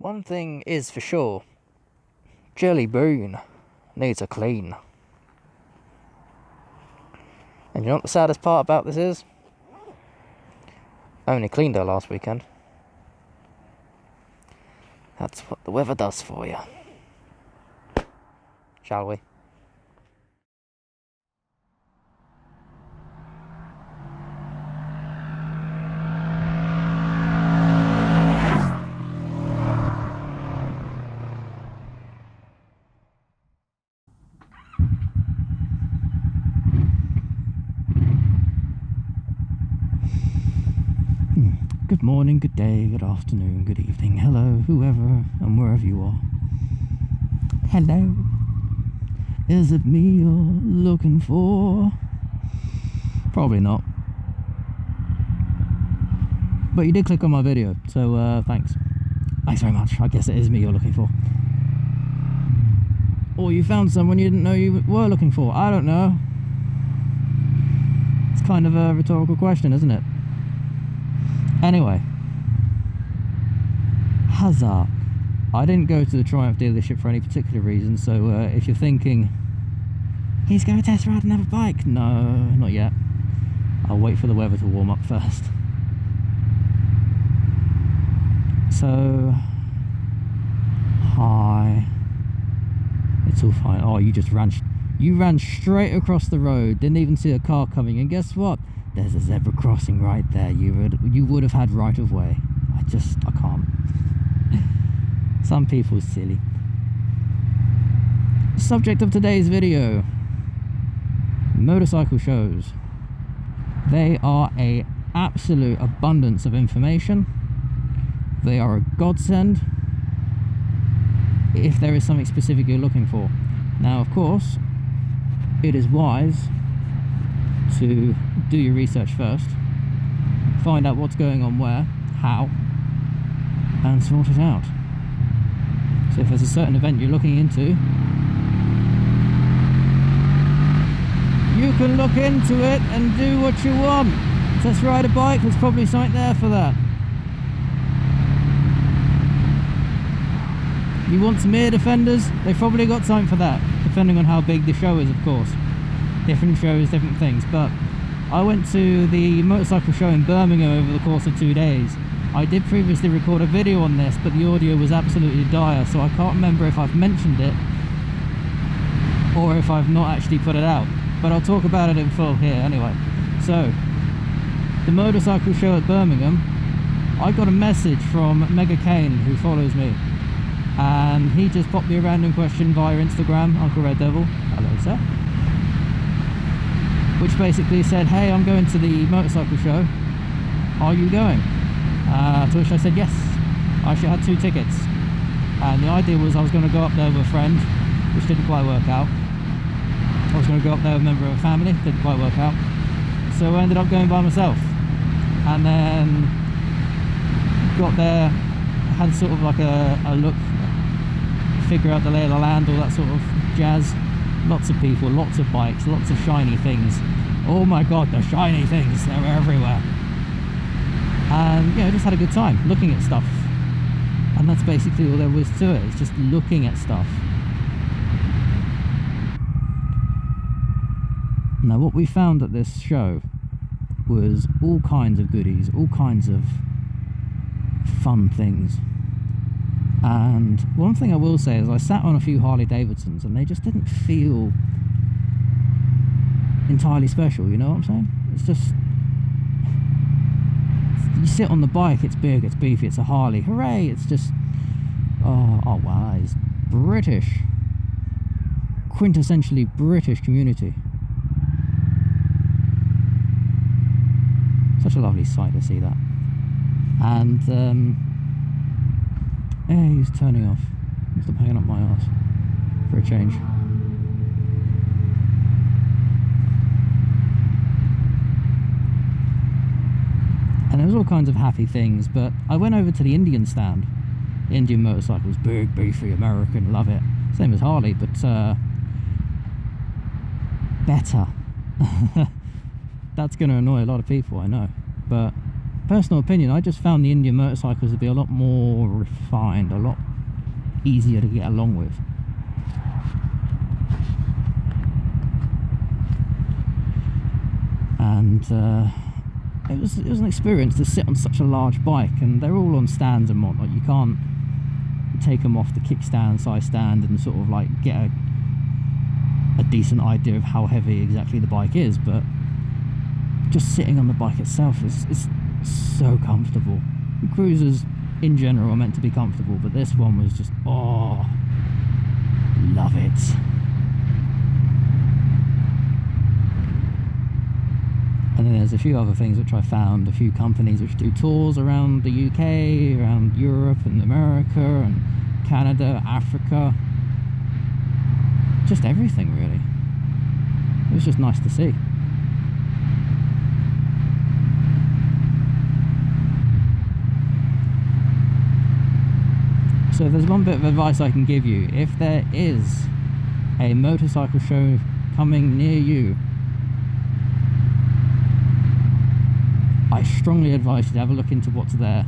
one thing is for sure, Jelly Bean needs a clean. And you know what the saddest part about this is? I only cleaned her last weekend. That's what the weather does for you. Shall we? Good morning, good day, good afternoon, good evening, hello, whoever and wherever you are. Hello. Is it me you're looking for? Probably not. But you did click on my video, so thanks. Thanks very much. I guess it is me you're looking for. Or you found someone you didn't know you were looking for. I don't know. It's kind of a rhetorical question, isn't it? Anyway, huzzah. I didn't go to the Triumph dealership for any particular reason, so if you're thinking, he's going to test ride another bike, no, not yet. I'll wait for the weather to warm up first. So, hi. It's all fine. Oh, you ran straight across the road, didn't even see a car coming, and guess what? There's a zebra crossing right there. You would have had right of way. I can't. Some people silly. Subject of today's video: motorcycle shows. They are a absolute abundance of information. They are a godsend if there is something specific you're looking for. Now, of course, it is wise to do your research first, find out what's going on where, how, and sort it out. So if there's a certain event you're looking into, you can look into it and do what you want. Test ride a bike, there's probably something there for that. You want some ear defenders, they've probably got something for that, depending on how big the show is, of course. Different shows, different things. But I went to the motorcycle show in Birmingham over the course of 2 days. I did previously record a video on this, but the audio was absolutely dire, so I can't remember if I've mentioned it or if I've not actually put it out, but I'll talk about it in full here anyway. So, the motorcycle show at Birmingham, I got a message from Mega Kane, who follows me, and he just popped me a random question via Instagram, Uncle Red Devil, hello sir, which basically said, hey, I'm going to the motorcycle show, are you going? To which I said yes. I actually had 2 tickets, and the idea was I was going to go up there with a friend, which didn't quite work out. I was going to go up there with a member of a family, didn't quite work out, so I ended up going by myself. And then got there, had sort of like a look, figure out the lay of the land, all that sort of jazz. Lots of people, lots of bikes, lots of shiny things. Oh my god, the shiny things, they were everywhere. And you know, just had a good time looking at stuff. And that's basically all there was to it, it's just looking at stuff. Now what we found at this show was all kinds of goodies, all kinds of fun things. And one thing I will say is I sat on a few Harley Davidsons and they just didn't feel entirely special, you know what I'm saying? It's just, you sit on the bike, it's big, it's beefy, it's a Harley, hooray! It's just, oh wow, it's British, quintessentially British community. Such a lovely sight to see that. And yeah, he's turning off. Stop hanging up my arse for a change. And there was all kinds of happy things, but I went over to the Indian stand. Indian motorcycles, big, beefy, American, love it. Same as Harley, but better. That's going to annoy a lot of people, I know, but personal opinion, I just found the Indian motorcycles to be a lot more refined, a lot easier to get along with. And it was an experience to sit on such a large bike, and they're all on stands and whatnot. You can't take them off the kickstand, side stand, and sort of like get a decent idea of how heavy exactly the bike is, but just sitting on the bike itself is so comfortable. Cruisers in general are meant to be comfortable, but this one was just, oh, love it. And then there's a few other things which I found, a few companies which do tours around the UK, around Europe and America and Canada, Africa, just everything really. It was just nice to see. So if there's one bit of advice I can give you, if there is a motorcycle show coming near you, I strongly advise you to have a look into what's there.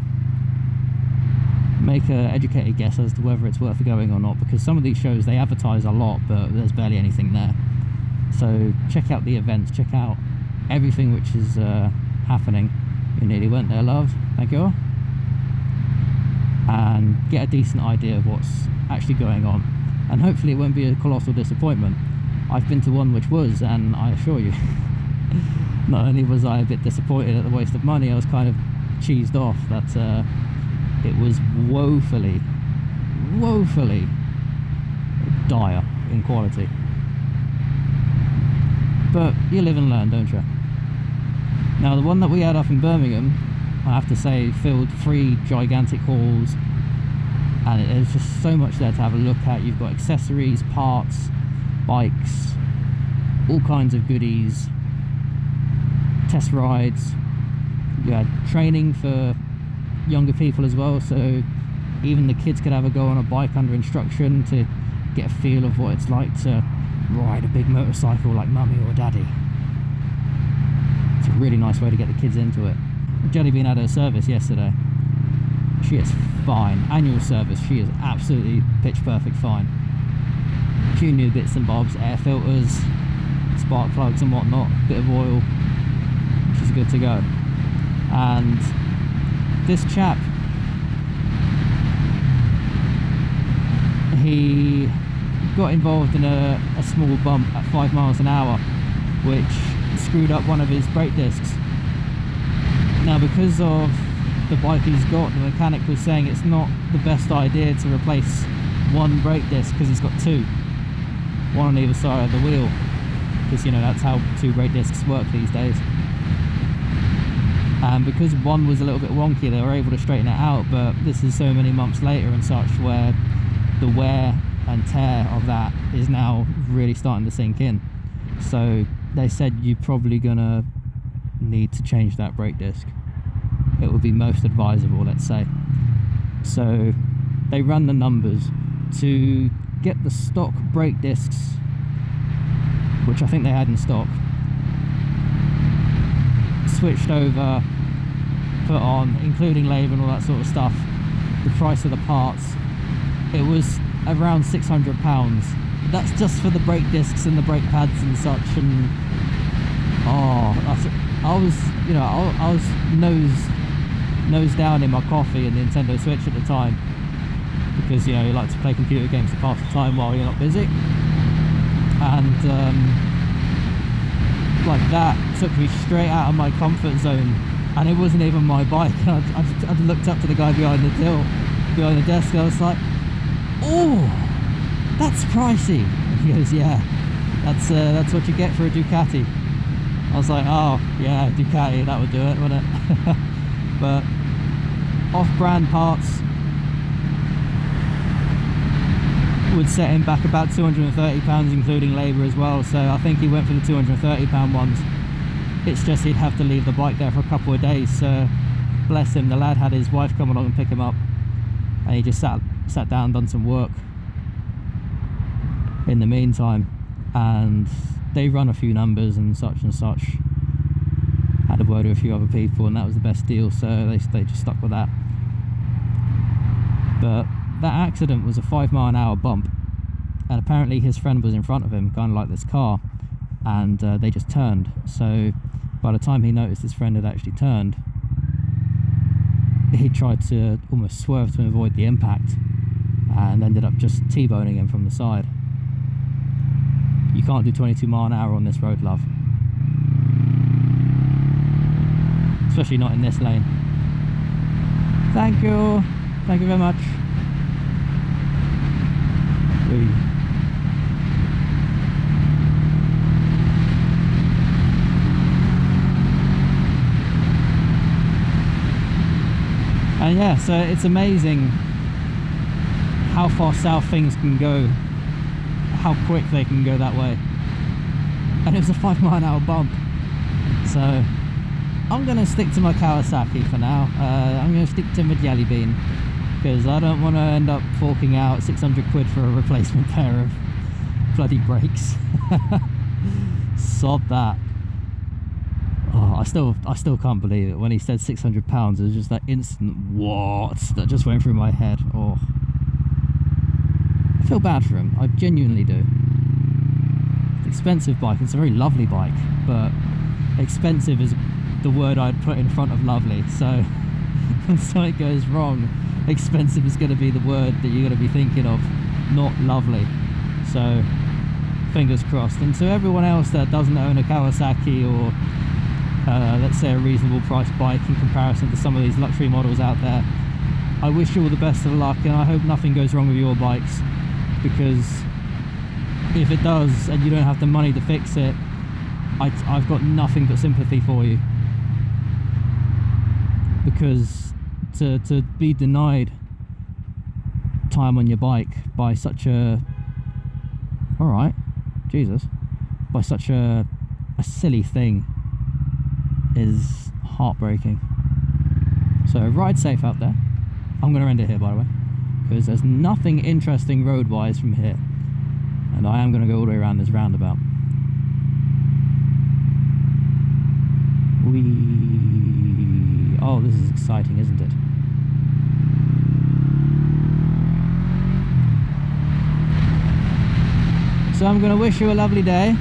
Make an educated guess as to whether it's worth going or not, because some of these shows, they advertise a lot, but there's barely anything there. So check out the events, check out everything which is happening. You nearly went there, love. Thank you. And get a decent idea of what's actually going on. And hopefully it won't be a colossal disappointment. I've been to one which was, and I assure you, not only was I a bit disappointed at the waste of money, I was kind of cheesed off that it was woefully dire in quality. But you live and learn, don't you? Now the one that we had up in Birmingham, I have to say, filled 3 gigantic halls, and there's just so much there to have a look at. You've got accessories, parts, bikes, all kinds of goodies, test rides. You had training for younger people as well, so even the kids could have a go on a bike under instruction to get a feel of what it's like to ride a big motorcycle like mummy or daddy. It's a really nice way to get the kids into it. Jelly Bean had her service yesterday. She is fine. Annual service, she is absolutely pitch perfect fine. A few new bits and bobs, air filters, spark plugs and whatnot, bit of oil. She's good to go. And this chap, he got involved in a small bump at 5 miles an hour, which screwed up one of his brake discs. Now, because of the bike he's got, the mechanic was saying it's not the best idea to replace one brake disc because he's got 2, one on either side of the wheel, because you know that's how 2 brake discs work these days. And because one was a little bit wonky, they were able to straighten it out, but this is so many months later and such, where the wear and tear of that is now really starting to sink in. So they said you're probably gonna need to change that brake disc. It would be most advisable, let's say. So they run the numbers to get the stock brake discs, which I think they had in stock, switched over, put on, including labour and all that sort of stuff, the price of the parts, it was around £600. That's just for the brake discs and the brake pads and such. And I was nose down in my coffee and the Nintendo Switch at the time, because you know you like to play computer games to pass the time while you're not busy. And like that took me straight out of my comfort zone, and it wasn't even my bike. I looked up to the guy behind the desk, and I was like, oh, that's pricey. And he goes, yeah, that's what you get for a Ducati. I was like, oh yeah, Ducati, that would do it, wouldn't it? But off-brand parts would set him back about £230, including labour as well. So I think he went for the £230 ones. It's just he'd have to leave the bike there for a couple of days. So bless him, the lad had his wife come along and pick him up, and he just sat down and done some work in the meantime. And they run a few numbers and such, had a word with a few other people, and that was the best deal, so they just stuck with that. But that accident was a 5-mile-an-hour bump, and apparently his friend was in front of him, kind of like this car, and they just turned. So by the time he noticed his friend had actually turned, he tried to almost swerve to avoid the impact, and ended up just T-boning him from the side. You can't do 22 mile an hour on this road, love. Especially not in this lane. Thank you. Thank you very much. Whee. And yeah, so it's amazing how far south things can go, how quick they can go that way. And it was a 5-mile-an-hour bump. So I'm going to stick to my Kawasaki for now. I'm going to stick to my Jelly Bean, because I don't want to end up forking out 600 quid for a replacement pair of bloody brakes. Sod that. Oh, I still can't believe it. When he said 600 pounds, it was just that instant what that just went through my head. Oh, I feel bad for him. I genuinely do. It's an expensive bike. It's a very lovely bike, but expensive is the word I'd put in front of lovely. So when something goes wrong, expensive is going to be the word that you're going to be thinking of, not lovely. So fingers crossed. And to everyone else that doesn't own a Kawasaki, or let's say a reasonable price bike in comparison to some of these luxury models out there, I wish you all the best of luck, and I hope nothing goes wrong with your bikes, because if it does and you don't have the money to fix it, I've got nothing but sympathy for you. Because to be denied time on your bike by such a, alright, Jesus, by such a silly thing is heartbreaking. So ride safe out there. I'm going to end it here, by the way, because there's nothing interesting road-wise from here, and I am going to go all the way around this roundabout. Oh, this is exciting, isn't it? So I'm going to wish you a lovely day.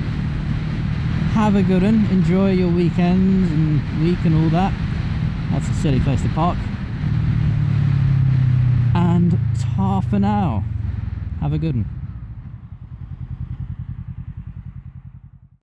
Have a good one. Enjoy your weekends and week and all that. That's a silly place to park. And ta for now. Have a good one.